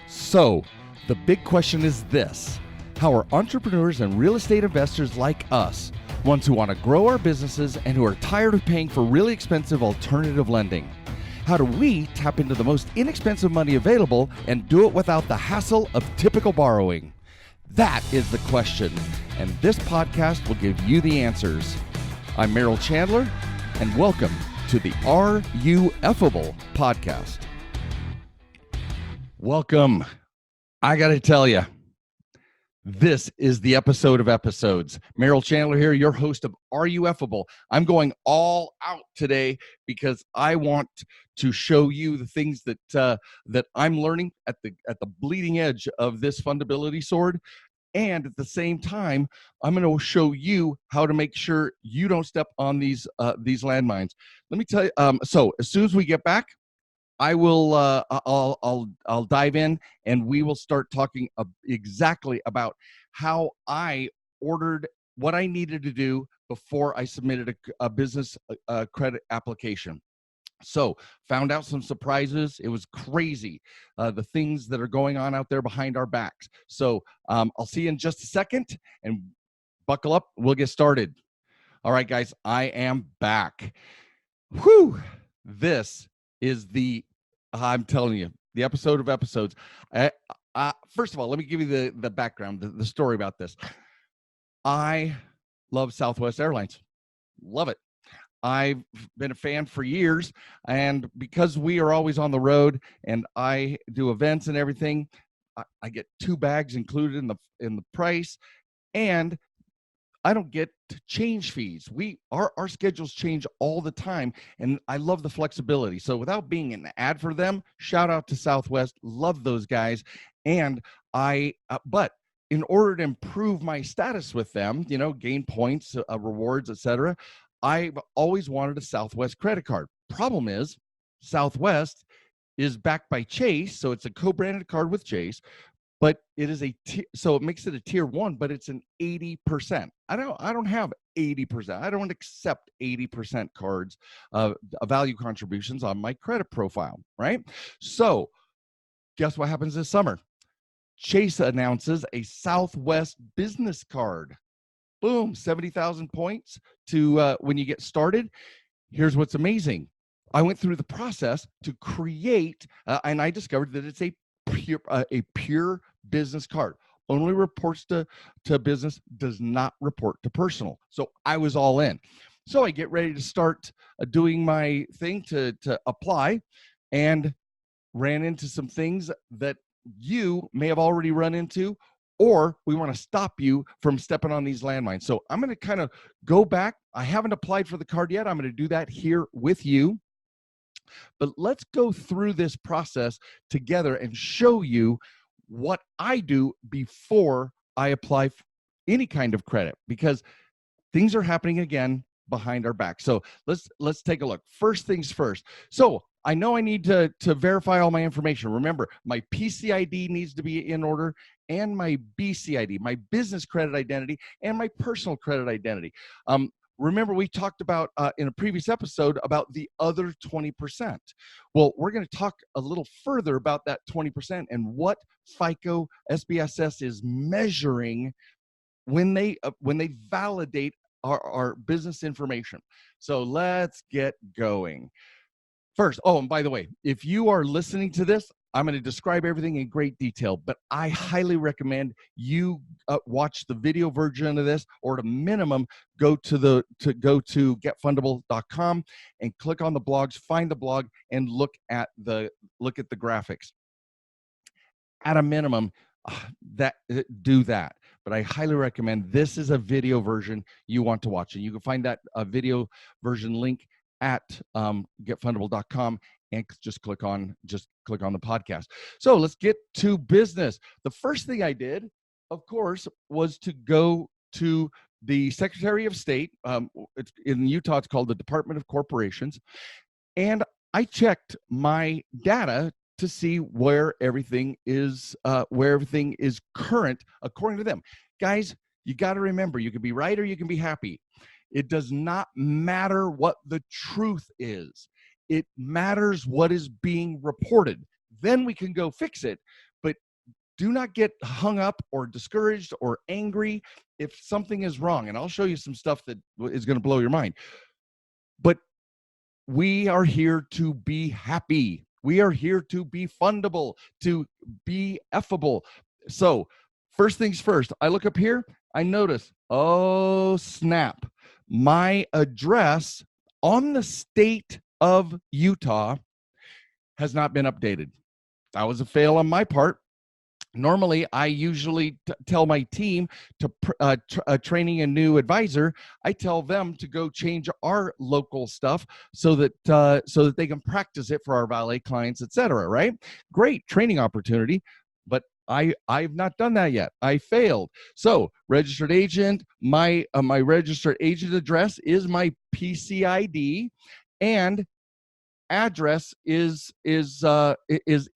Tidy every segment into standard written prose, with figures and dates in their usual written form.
So, the big question is this: how are entrepreneurs and real estate investors like us, ones who want to grow our businesses and who are tired of paying for really expensive alternative lending? How do we tap into the most inexpensive money available and do it without the hassle of typical borrowing? That is the question, and this podcast will give you the answers. I'm Merrill Chandler, and welcome to the Are You Effable podcast. Welcome. I got to tell you, this is the episode of episodes. Merrill Chandler here, your host of Are You Effable. I'm going all out today because I want to show you the things that I'm learning at the bleeding edge of this fundability sword. And at the same time, I'm going to show you how to make sure you don't step on these landmines. Let me tell you. So as soon as we get back, I will. I'll dive in, and we will start talking exactly about how I ordered what I needed to do before I submitted a business credit application. So found out some surprises. It was crazy, the things that are going on out there behind our backs. So I'll see you in just a second, and buckle up. We'll get started. All right, guys, I am back. Whew. This is I'm telling you, the episode of episodes. First of all, let me give you the background, the story about this. I love Southwest Airlines. Love it. I've been a fan for years, and because we are always on the road and I do events and everything, I get 2 bags included in the price, and I don't get change fees. Our schedules change all the time, and I love the flexibility. So without being an ad for them, shout out to Southwest. Love those guys. And but in order to improve my status with them, gain points, rewards, etc., I've always wanted a Southwest credit card. Problem is, Southwest is backed by Chase, so it's a co-branded card with Chase. But it is so it makes it a tier 1, but it's an 80%. I don't have 80%. I don't accept 80% cards, value contributions on my credit profile, right? So guess what happens this summer? Chase announces a Southwest business card. Boom, 70,000 points to when you get started. Here's what's amazing. I went through the process to create, and I discovered that it's a pure business card. Only reports to business, does not report to personal. So I was all in. So I get ready to start doing my thing to apply, and ran into some things that you may have already run into, or we want to stop you from stepping on these landmines. So I'm going to kind of go back. I haven't applied for the card yet. I'm going to do that here with you. But let's go through this process together and show you what I do before I apply for any kind of credit, because things are happening again behind our back. So let's take a look. First things first. So I know I need to verify all my information. Remember, my PCID needs to be in order, and my BCID, my business credit identity, and my personal credit identity. Remember, we talked about in a previous episode about the other 20%. Well, we're going to talk a little further about that 20% and what FICO SBSS is measuring when they validate our business information. So let's get going. First, and by the way, if you are listening to this, I'm going to describe everything in great detail, but I highly recommend you watch the video version of this, or at a minimum, go to getfundable.com and click on the blogs, find the blog, and look at the graphics. At a minimum, do that. But I highly recommend, this is a video version you want to watch, and you can find that video version link at getfundable.com, and just click on the podcast. So let's get to business. The first thing I did, of course, was to go to the Secretary of State. In Utah, it's called the Department of Corporations, and I checked my data to see where everything is current according to them. Guys, you got to remember, you can be right or you can be happy. It does not matter what the truth is. It matters what is being reported. then we can go fix it. But do not get hung up or discouraged or angry if something is wrong. And I'll show you some stuff that is going to blow your mind. But we are here to be happy. We are here to be fundable, to be effable. So first things first, I look up here, I notice, oh snap, my address on the state of Utah has not been updated. That was a fail on my part. Normally, I usually tell my team to training a new advisor. I tell them to go change our local stuff so that they can practice it for our valet clients, etc. Right? Great training opportunity, but I've not done that yet. I failed. So registered agent, my registered agent address is my PCID, and address is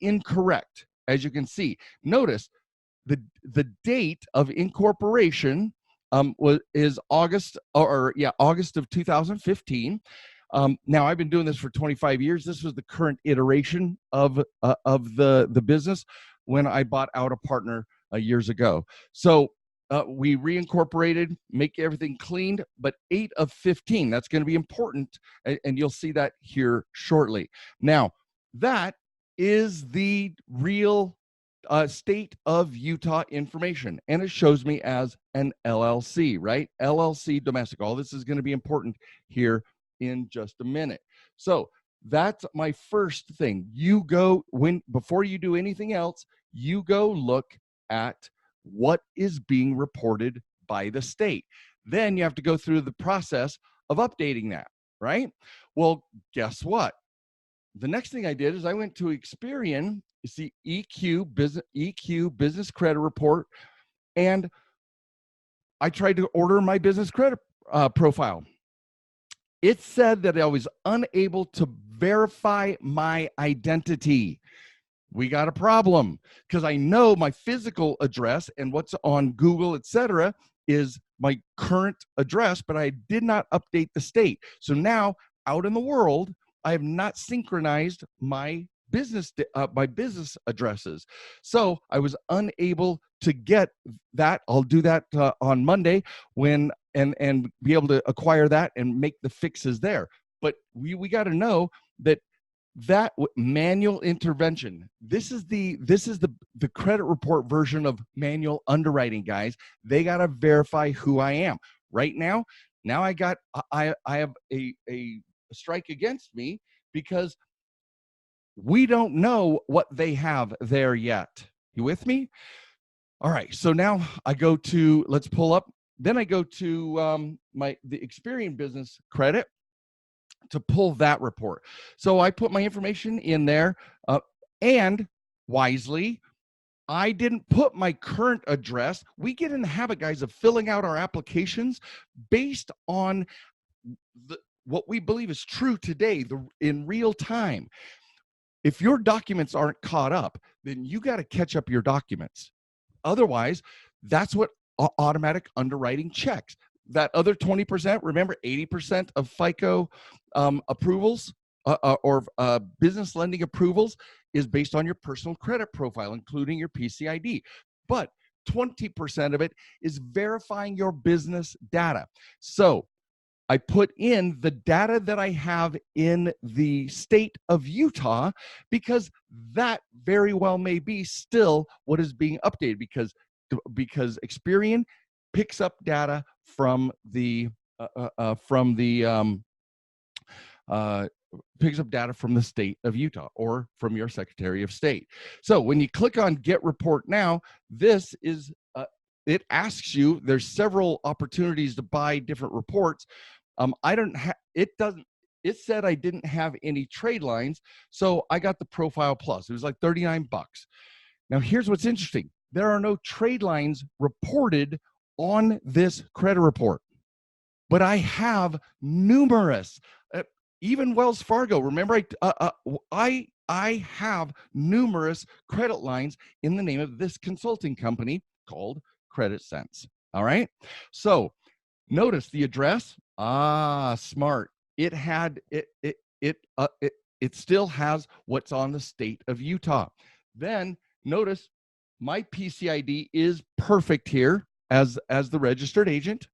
incorrect. As you can see, notice the date of incorporation is August of 2015. Now I've been doing this for 25 years. This was the current iteration of the business when I bought out a partner years ago. So we reincorporated, make everything cleaned, but 8 of 15, that's going to be important, and you'll see that here shortly. Now, that is the real state of Utah information, and it shows me as an LLC, right? LLC domestic. All this is going to be important here in just a minute. So that's my first thing. You go, before you do anything else, you go look at what is being reported by the state. Then you have to go through the process of updating that, right? Well, guess what? The next thing I did is I went to Experian, it's the EQ business credit report, and I tried to order my business credit profile. It said that I was unable to verify my identity. We got a problem, because I know my physical address and what's on Google, etc., is my current address, but I did not update the state. So now out in the world, I have not synchronized my business addresses. So I was unable to get that. I'll do that on Monday and be able to acquire that and make the fixes there. But we got to know that manual intervention, this is the credit report version of manual underwriting, guys. They got to verify who I am. Right now I have a strike against me because we don't know what they have there yet. You with me? All right, so now I go to, let's pull up, then I go to the Experian business credit to pull that report. So I put my information in there, and wisely, I didn't put my current address. We get in the habit, guys, of filling out our applications based on what we believe is true today, in real time. If your documents aren't caught up, then you got to catch up your documents. Otherwise, that's what automatic underwriting checks. That other 20%, remember 80% of FICO approvals or business lending approvals is based on your personal credit profile, including your PCID. But 20% of it is verifying your business data. So I put in the data that I have in the state of Utah, because that very well may be still what is being updated, because Experian picks up data from the state of Utah or from your Secretary of State. So when you click on Get Report Now, this is it asks you. There's several opportunities to buy different reports. It said I didn't have any trade lines, so I got the Profile Plus. It was like $39. Now here's what's interesting. There are no trade lines reported on this credit report, but I have numerous, even Wells Fargo. Remember, I have numerous credit lines in the name of this consulting company called Credit Sense. All right. So notice the address. Smart. It it still has what's on the state of Utah. Then notice my PCID is perfect here as the registered agent.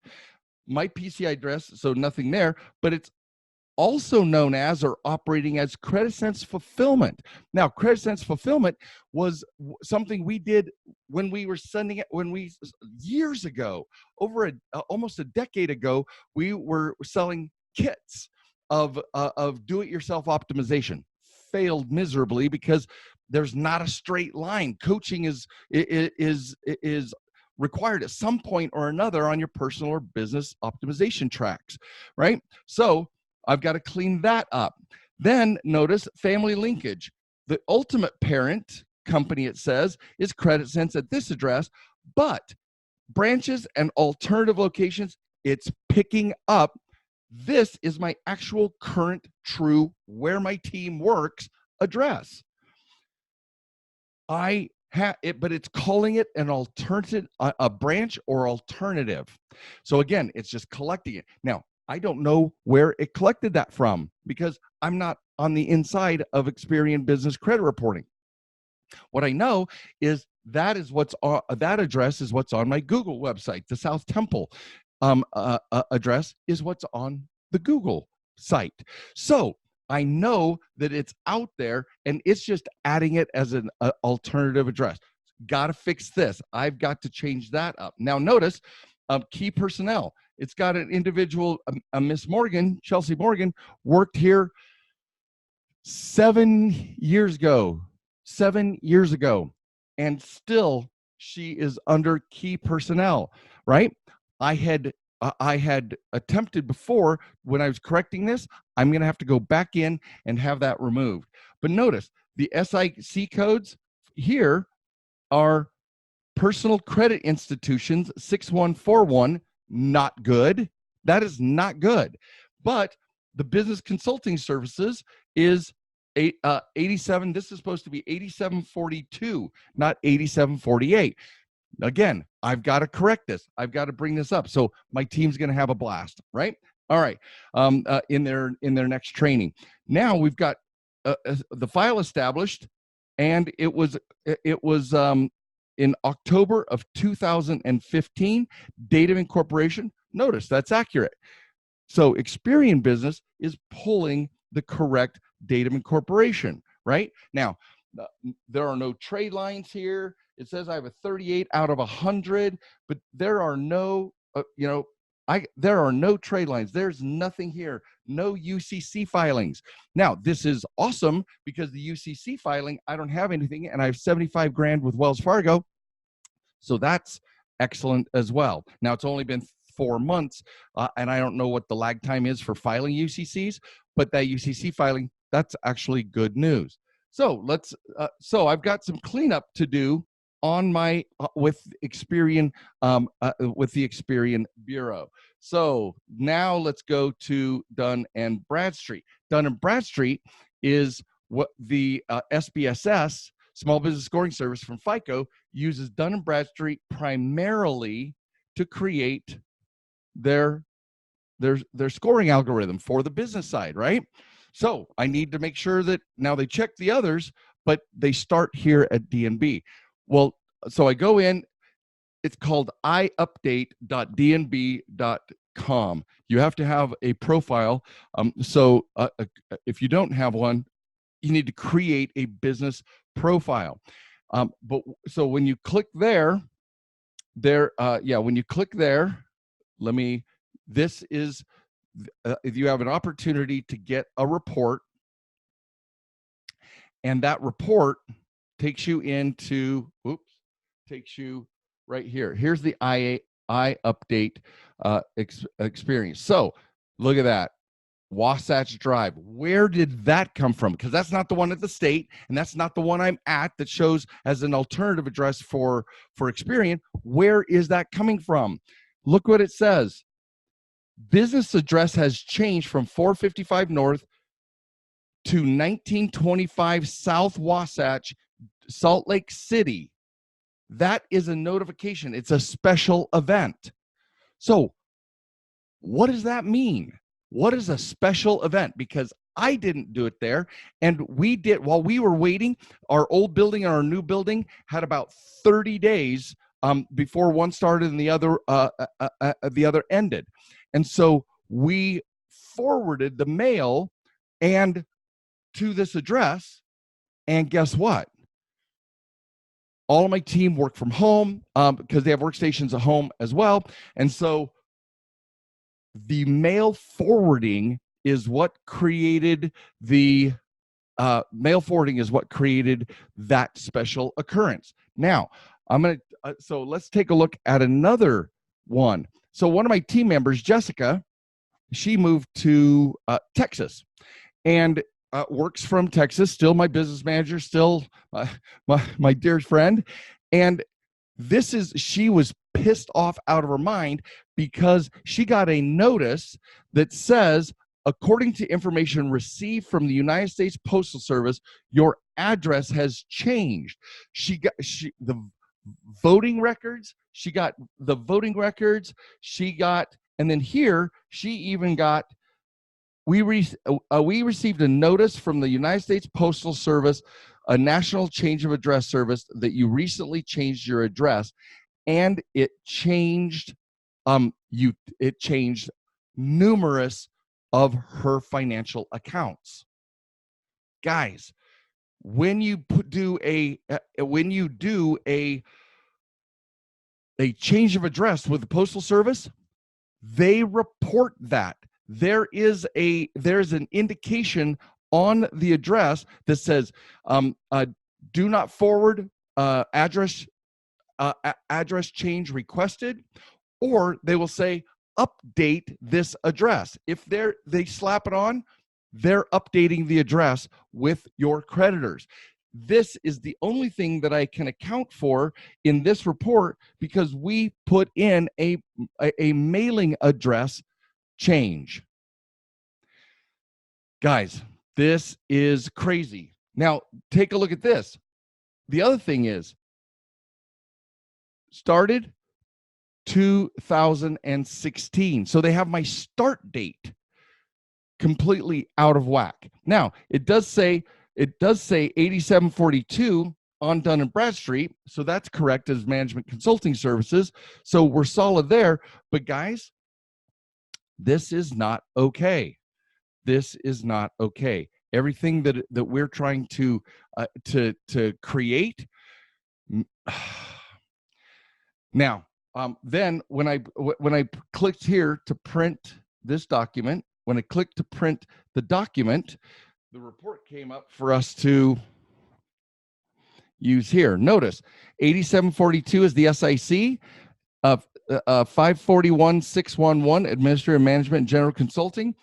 My PCI address, so nothing there, but it's also known as or operating as CreditSense Fulfillment. Now, CreditSense Fulfillment was something we did when we were sending it, years ago, almost a decade ago, we were selling kits of do-it-yourself optimization. Failed miserably because there's not a straight line. Coaching is required at some point or another on your personal or business optimization tracks, right? So I've got to clean that up. Then notice family linkage. The ultimate parent company, it says, is CreditSense at this address, but branches and alternative locations, it's picking up. This is my actual current true where my team works address. I have it, but it's calling it an alternative, a branch or alternative. So again, it's just collecting it. Now, I don't know where it collected that from because I'm not on the inside of Experian Business Credit Reporting. What I know is that address is what's on my Google website. The South Temple address is what's on the Google site. So I know that it's out there and it's just adding it as an alternative address. Got to fix this. I've got to change that up. Now notice key personnel. It's got an individual, Miss Morgan, Chelsea Morgan, worked here 7 years ago, and still she is under key personnel, right? I had attempted before when I was correcting this. I'm going to have to go back in and have that removed. But notice the SIC codes here are personal credit institutions 6141. Not good. That is not good. But the business consulting services is 87. This is supposed to be 8742, not 8748. Again, I've got to correct this. I've got to bring this up. So my team's going to have a blast, right? All right. In their next training. Now we've got the file established, and it was in October of 2015, date of incorporation. Notice that's accurate. So Experian Business is pulling the correct date of incorporation, right? Now, there are no trade lines here. It says I have a 38 out of 100, but there are no, there are no trade lines. There's nothing here. No UCC filings. Now, this is awesome because the UCC filing, I don't have anything, and I have 75 grand with Wells Fargo. So that's excellent as well. Now, it's only been 4 months, and I don't know what the lag time is for filing UCCs, but that UCC filing, that's actually good news. So so I've got some cleanup to do on my with Experian with the Experian Bureau. So now let's go to Dun and Bradstreet. Dun and Bradstreet is what the SBSS, Small Business Scoring Service from FICO, uses Dun and Bradstreet primarily to create their scoring algorithm for the business side, right? So I need to make sure that now they check the others, but they start here at DNB. Well, so I go in, it's called iupdate.dnb.com. You have to have a profile. If you don't have one, you need to create a business profile. So when you click when you click there, this is, if you have an opportunity to get a report, and that report takes you right here. Here's the iUpdate experience. So look at that. Wasatch Drive. Where did that come from? Because that's not the one at the state, and that's not the one I'm at that shows as an alternative address for Experian. Where is that coming from? Look what it says. Business address has changed from 455 North to 1925 South Wasatch, Salt Lake City. That is a notification. It's a special event. So what does that mean? What is a special event? Because I didn't do it there. And we did, while we were waiting, our old building and our new building had about 30 days before one started and the other ended. And so we forwarded the mail and to this address. And guess what? All of my team work from home because they have workstations at home as well. And so the mail forwarding is what created that special occurrence. Now, so let's take a look at another one. So one of my team members, Jessica, she moved to Texas and works from Texas, still my business manager, still my dear friend. And she was pissed off out of her mind because she got a notice that says, according to information received from the United States Postal Service, your address has changed. She got the voting records, and then here she even got, we received a notice from the United States Postal Service, a national change of address service, that you recently changed your address, and it changed numerous of her financial accounts. Guys, when you do a change of address with the Postal Service, they report that. There's an indication on the address that says, do not forward address change requested, or they will say update this address. If they slap it on, they're updating the address with your creditors. This is the only thing that I can account for in this report because we put in a mailing address change. Guys, this is crazy. Now, take a look at this. The other thing is, started 2016. So they have my start date completely out of whack. Now, it does say 8742 on Dun and Bradstreet, so that's correct as management consulting services. So we're solid there. But guys, this is not okay. This is not okay. Everything that we're trying to create. Now, then when I clicked here to print this document, when I clicked to print the document, the report came up for us to use here. Notice 8742 is the SIC, 541611 Administrative Management and General Consulting,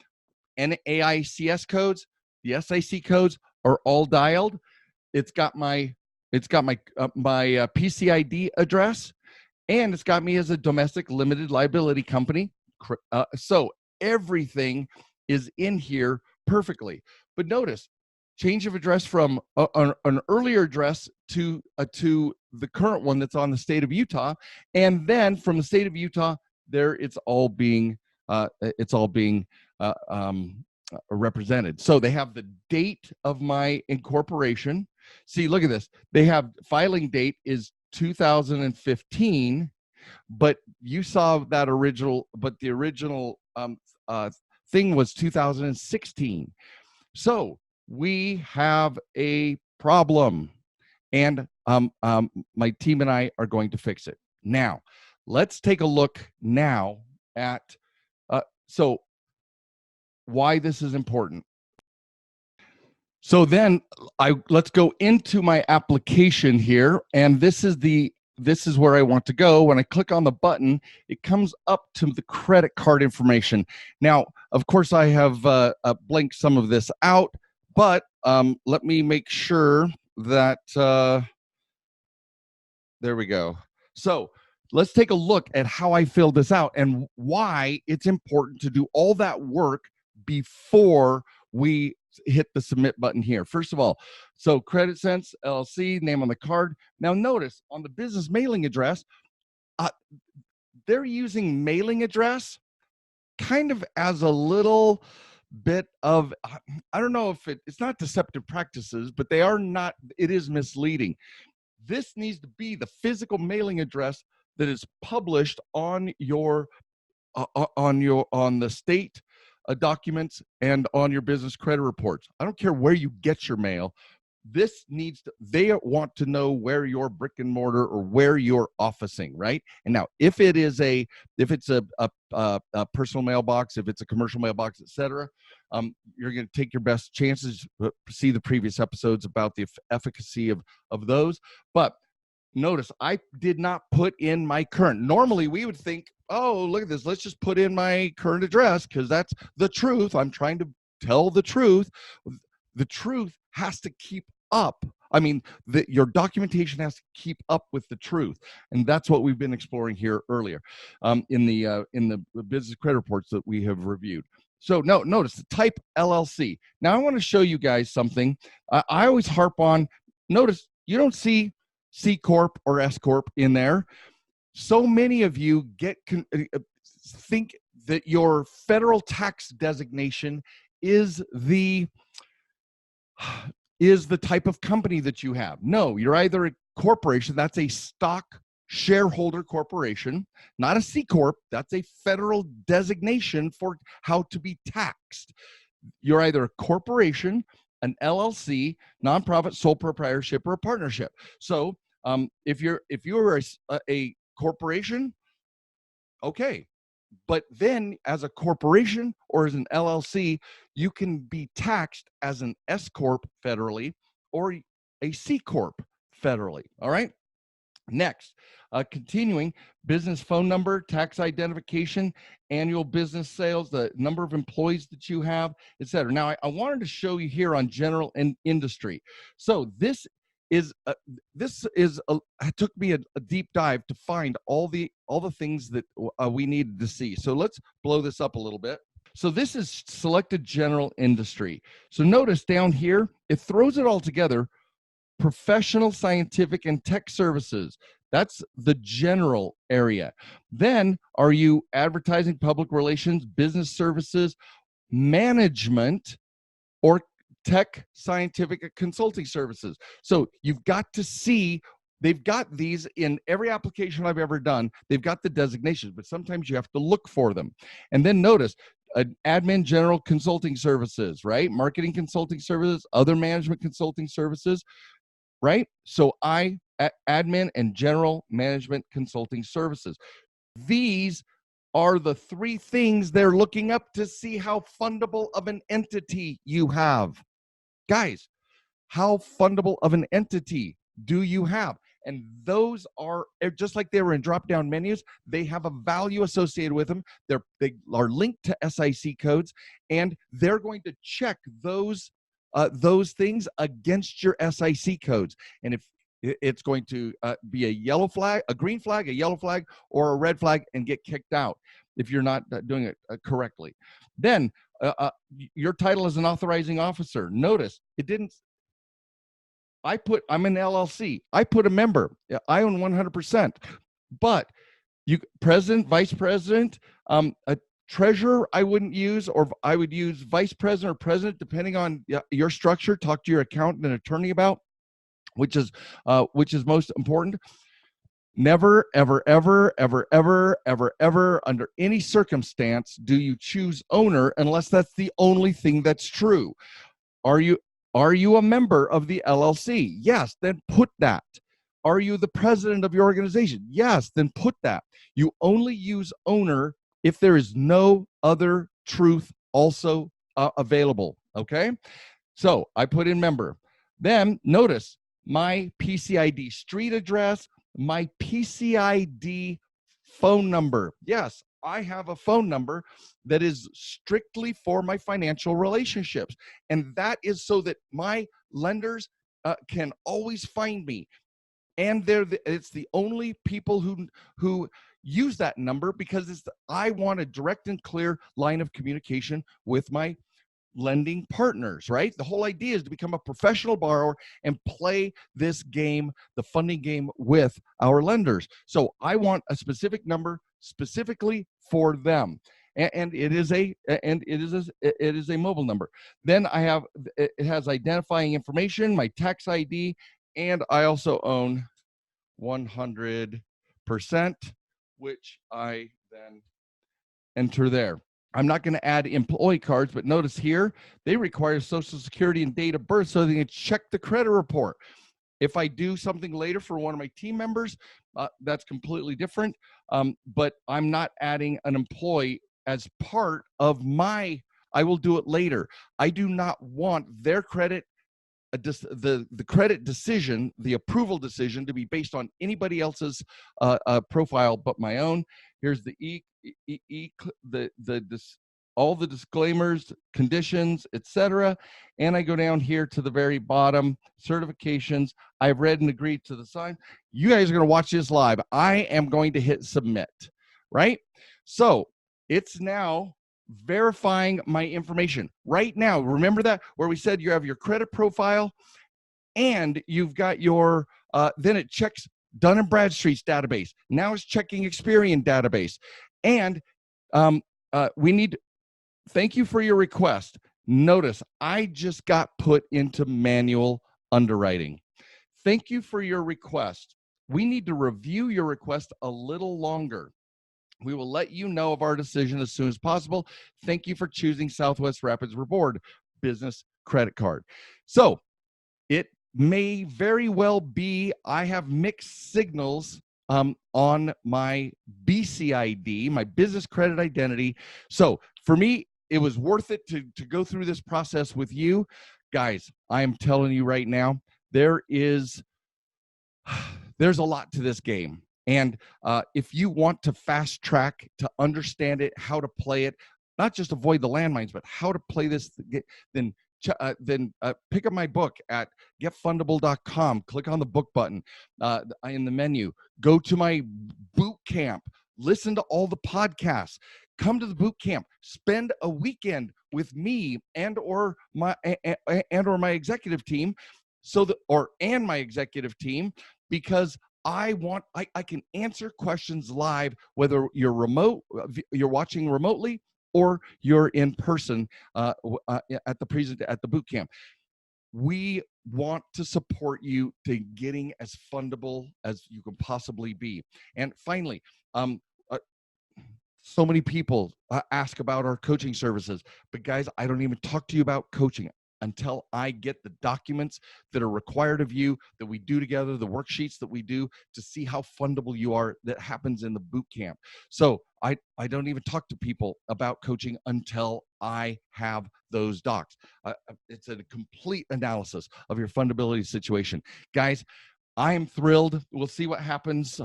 NAICS codes. The SIC codes are all dialed. It's got my PCID address, and it's got me as a domestic limited liability company. So everything is in here perfectly. But notice, change of address from an earlier address to the current one that's on the state of Utah, and then from the state of Utah, it's all being represented. So they have the date of my incorporation. See, look at this. They have filing date is 2015, but you saw that original, but the original thing was 2016. So we have a problem, and my team and I are going to fix it. Now, let's take a look now at so why this is important. So then let's go into my application here, and this is where I want to go. When I click on the button, it comes up to the credit card information. Now, of course, I have blanked some of this out, but let me make sure that there we go. So let's take a look at how I filled this out and why it's important to do all that work before we hit the submit button here. First of all, so Credit Sense LLC, name on the card. Now notice on the business mailing address, they're using mailing address kind of as a little bit of, I don't know if it's not deceptive practices, but they are not, it is misleading. This needs to be the physical mailing address that is published on your on the state documents and on your business credit reports. I don't care where you get your mail. This needs to, they want to know where your brick and mortar or where you're officing, right? And now if it's a personal mailbox, if it's a commercial mailbox, etc., you're going to take your best chances. See the previous episodes about the efficacy of those. But notice I did not put in my current. Normally we would think, oh, look at this, let's just put in my current address because that's the truth. I'm trying to tell the truth. The truth has to keep up. I mean, your documentation has to keep up with the truth, and that's what we've been exploring here earlier in the business credit reports that we have reviewed. So notice the type LLC. Now I want to show you guys something. I always harp on. Notice you don't see C Corp or S Corp in there. So many of you think that your federal tax designation is the type of company that you have. No, you're either a corporation, that's a stock shareholder corporation, not a C Corp, that's a federal designation for how to be taxed. You're either a corporation, an LLC, nonprofit, sole proprietorship, or a partnership. So if you're a corporation, okay. But then as a corporation or as an LLC, you can be taxed as an S Corp federally or a C Corp federally. All right. Next, continuing, business phone number, tax identification, annual business sales, the number of employees that you have, etc. Now, I wanted to show you here on general and industry. So this it took me a deep dive to find all the things that we needed to see. So let's blow this up a little bit. So this is selected general industry. So notice down here, it throws it all together. Professional, scientific, and tech services. That's the general area. Then are you advertising, public relations, business services, management, or tech, scientific, consulting services? So you've got to see, they've got these in every application I've ever done. They've got the designations, but sometimes you have to look for them. And then notice, admin, general consulting services, right? Marketing consulting services, other management consulting services, right? So admin and general management consulting services. These are the three things they're looking up to see how fundable of an entity you have. Guys, how fundable of an entity do you have? And those are, just like they were in drop-down menus, they have a value associated with them. They are linked to SIC codes, and they're going to check those things against your SIC codes. And if it's going to be a yellow flag, a green flag, a yellow flag, or a red flag, and get kicked out if you're not doing it correctly. Then your title as an authorizing officer. Notice it didn't. I'm an LLC. I put a member. I own 100%. But president, vice president, a treasurer I wouldn't use, or I would use vice president or president depending on your structure. Talk to your accountant and attorney about which is most important. Never, ever, ever, ever, ever, ever, ever, under any circumstance do you choose owner unless that's the only thing that's true. Are you a member of the LLC? Yes, then put that. Are you the president of your organization? Yes, then put that. You only use owner if there is no other truth also available, okay? So I put in member. Then notice my PCID street address, my PCID phone number. Yes, I have a phone number that is strictly for my financial relationships. And that is so that my lenders can always find me. And it's the only people who use that number because I want a direct and clear line of communication with my lending partners, right? The whole idea is to become a professional borrower and play this game, the funding game, with our lenders. So I want a specific number specifically for them. and it is a mobile number. Then it has identifying information, my tax ID, and I also own 100%, which I then enter there. I'm not going to add employee cards, but notice here, they require Social Security and date of birth so they can check the credit report. If I do something later for one of my team members, that's completely different. But I'm not adding an employee as part of I will do it later. I do not want their credit, the credit decision, the approval decision to be based on anybody else's profile but my own. Here's the all the disclaimers, conditions, etc. And I go down here to the very bottom, certifications. I've read and agreed to the sign. You guys are going to watch this live. I am going to hit submit, right? So it's now verifying my information. Right now, remember that where we said you have your credit profile and you've got your, then it checks Dun & Bradstreet's database. Now it's checking Experian database. And thank you for your request. Notice I just got put into manual underwriting. Thank you for your request. We need to review your request a little longer. We will let you know of our decision as soon as possible. Thank you for choosing Southwest Rapids Reward Business Credit Card. So it may very well be I have mixed signals on my BCID, my business credit identity. So for me, it was worth it to go through this process with you. Guys, I am telling you right now, there's a lot to this game. And if you want to fast track, to understand it, how to play it, not just avoid the landmines, but how to play this, then pick up my book at getfundable.com. Click on the book button in the menu. Go to my boot camp. Listen to all the podcasts. Come to the boot camp. Spend a weekend with me and/or my executive team, and my executive team, because I can answer questions live, whether you're watching remotely or you're in person at the boot camp. We want to support you to getting as fundable as you can possibly be. And finally, so many people ask about our coaching services, but guys, I don't even talk to you about coaching until I get the documents that are required of you, that we do together, the worksheets that we do to see how fundable you are. That happens in the boot camp. So I don't even talk to people about coaching until I have those docs. It's a complete analysis of your fundability situation. Guys, I am thrilled. We'll see what happens.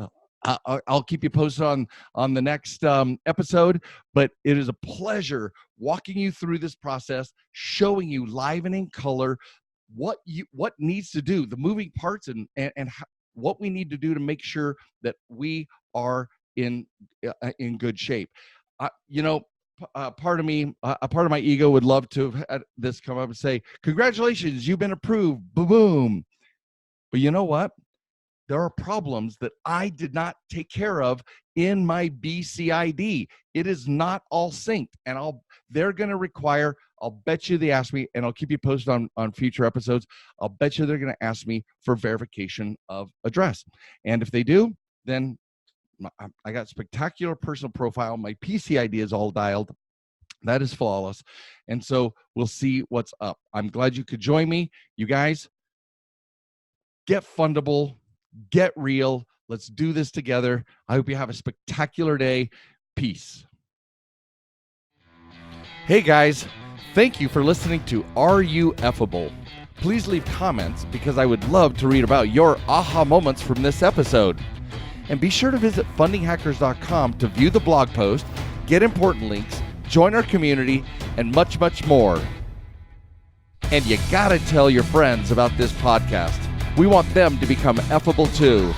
I'll keep you posted on the next episode, but it is a pleasure walking you through this process, showing you live and in color what needs to do, the moving parts, and what we need to do to make sure that we are in good shape. Part of my ego would love to have had this come up and say, "Congratulations, you've been approved." Boom. But you know what? There are problems that I did not take care of in my BCID. It is not all synced, and they're going to require, I'll bet you they ask me, and I'll keep you posted on future episodes. I'll bet you they're going to ask me for verification of address. And if they do, then I got spectacular personal profile. My PCID is all dialed. That is flawless. And so we'll see what's up. I'm glad you could join me. You guys, get fundable. Get real. Let's do this together. I hope you have a spectacular day. Peace. Hey guys, thank you for listening to Are You Effable? Please leave comments because I would love to read about your aha moments from this episode. And be sure to visit fundinghackers.com to view the blog post, get important links, join our community, and much, much more. And you gotta tell your friends about this podcast. We want them to become effable too.